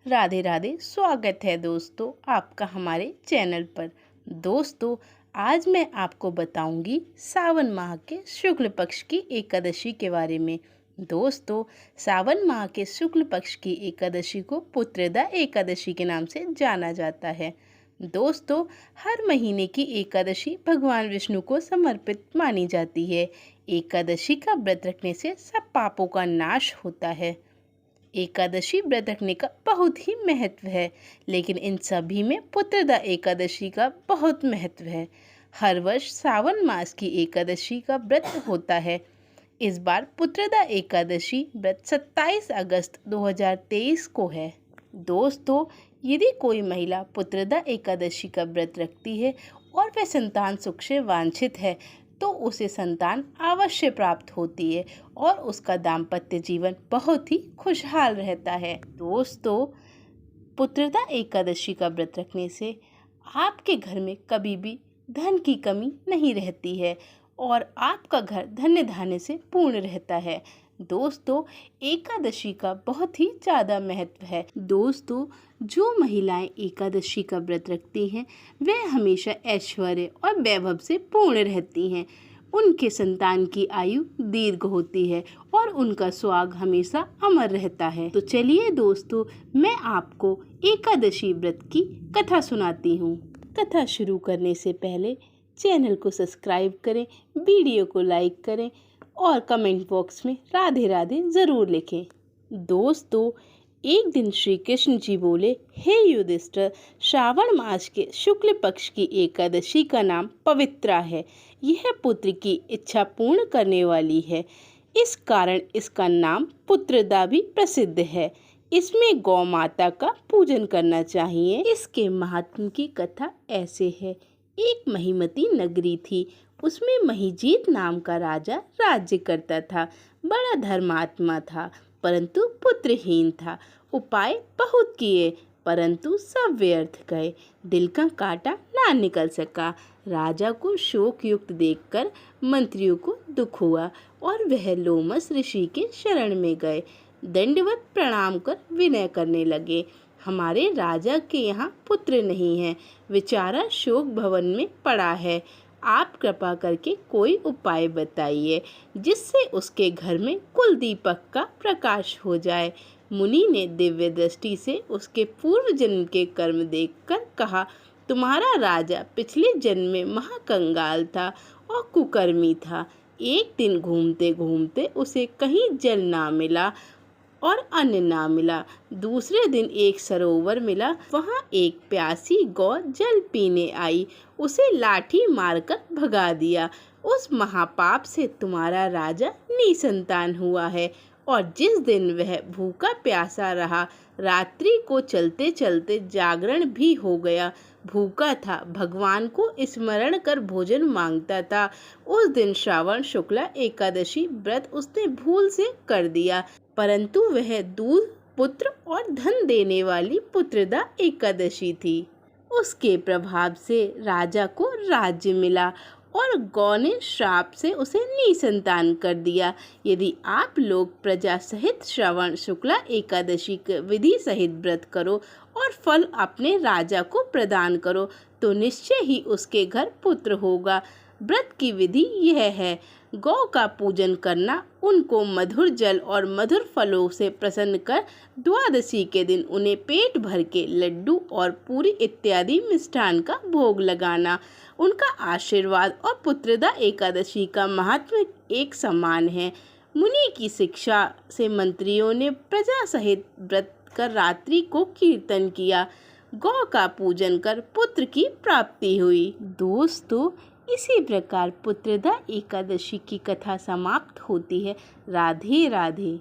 राधे राधे। स्वागत है दोस्तों आपका हमारे चैनल पर। दोस्तों, आज मैं आपको बताऊंगी सावन माह के शुक्ल पक्ष की एकादशी के बारे में। दोस्तों, सावन माह के शुक्ल पक्ष की एकादशी को पुत्रदा एकादशी के नाम से जाना जाता है। दोस्तों, हर महीने की एकादशी भगवान विष्णु को समर्पित मानी जाती है। एकादशी का व्रत रखने से सब पापों का नाश होता है। एकादशी व्रत रखने का बहुत ही महत्व है, लेकिन इन सभी में पुत्रदा एकादशी का बहुत महत्व है। हर वर्ष सावन मास की एकादशी का व्रत होता है। इस बार पुत्रदा एकादशी व्रत 27 अगस्त 2023 को है। दोस्तों, यदि कोई महिला पुत्रदा एकादशी का व्रत रखती है और वह संतान सुख से वांछित है तो उसे संतान अवश्य प्राप्त होती है और उसका दाम्पत्य जीवन बहुत ही खुशहाल रहता है। दोस्तों, पुत्रदा एकादशी का व्रत रखने से आपके घर में कभी भी धन की कमी नहीं रहती है और आपका घर धन्य धान्य से पूर्ण रहता है। दोस्तों, एकादशी का बहुत ही ज़्यादा महत्व है। दोस्तों, जो महिलाएं एकादशी का व्रत रखती हैं वह हमेशा ऐश्वर्य और वैभव से पूर्ण रहती हैं। उनके संतान की आयु दीर्घ होती है और उनका सुहाग हमेशा अमर रहता है। तो चलिए दोस्तों, मैं आपको एकादशी व्रत की कथा सुनाती हूँ। कथा शुरू करने से पहले चैनल को सब्सक्राइब करें, वीडियो को लाइक करें और कमेंट बॉक्स में राधे राधे ज़रूर लिखें। दोस्तों, एक दिन श्री कृष्ण जी बोले, हे युधिष्ठिर, श्रावण मास के शुक्ल पक्ष की एकादशी का नाम पवित्रा है। यह पुत्र की इच्छा पूर्ण करने वाली है। इस कारण इसका नाम पुत्रदा भी प्रसिद्ध है। इसमें गौ माता का पूजन करना चाहिए। इसके महात्म्य की कथा ऐसे है। एक महिमती नगरी थी। उसमें महीजीत नाम का राजा राज्य करता था। बड़ा धर्मात्मा था, परंतु पुत्रहीन था। उपाय बहुत किए, परंतु सब व्यर्थ गए। दिल का कांटा ना निकल सका। राजा को शोक युक्त देखकर मंत्रियों को दुख हुआ और वह लोमस ऋषि के शरण में गए। दंडवत प्रणाम कर विनय करने लगे, हमारे राजा के यहाँ पुत्र नहीं है, बेचारा शोक भवन में पड़ा है। आप कृपा करके कोई उपाय बताइए जिससे उसके घर में कुल दीपक का प्रकाश हो जाए। मुनि ने दिव्य दृष्टि से उसके पूर्व जन्म के कर्म देखकर कहा, तुम्हारा राजा पिछले जन्म में महाकंगाल था और कुकर्मी था। एक दिन घूमते घूमते उसे कहीं जल ना मिला और अन्न ना मिला। दूसरे दिन एक सरोवर मिला, वहाँ एक प्यासी गौ जल पीने आई। उसे लाठी मारकर भगा दिया। उस महापाप से तुम्हारा राजा निसंतान हुआ है और जिस दिन वह भूखा प्यासा रहा, रात्रि को चलते चलते जागरण भी हो गया। भूखा था, भगवान को स्मरण कर भोजन मांगता था। उस दिन श्रावण शुक्ला एकादशी व्रत उसने भूल से कर दिया, परंतु वह दूध, पुत्र और धन देने वाली पुत्रदा एकादशी थी। उसके प्रभाव से राजा को राज्य मिला और गौ ने श्राप से उसे निसंतान कर दिया। यदि आप लोग प्रजा सहित श्रावण शुक्ला एकादशी के विधि सहित व्रत करो और फल अपने राजा को प्रदान करो तो निश्चय ही उसके घर पुत्र होगा। व्रत की विधि यह है, गौ का पूजन करना, उनको मधुर जल और मधुर फलों से प्रसन्न कर द्वादशी के दिन उन्हें पेट भर के लड्डू और पूरी इत्यादि मिष्ठान का भोग लगाना। उनका आशीर्वाद और पुत्रदा एकादशी का महत्व एक समान है। मुनि की शिक्षा से मंत्रियों ने प्रजा सहित व्रत कर रात्रि को कीर्तन किया। गौ का पूजन कर पुत्र की प्राप्ति हुई। दोस्तों, इसी प्रकार पुत्रदा एकादशी की कथा समाप्त होती है। राधे राधे।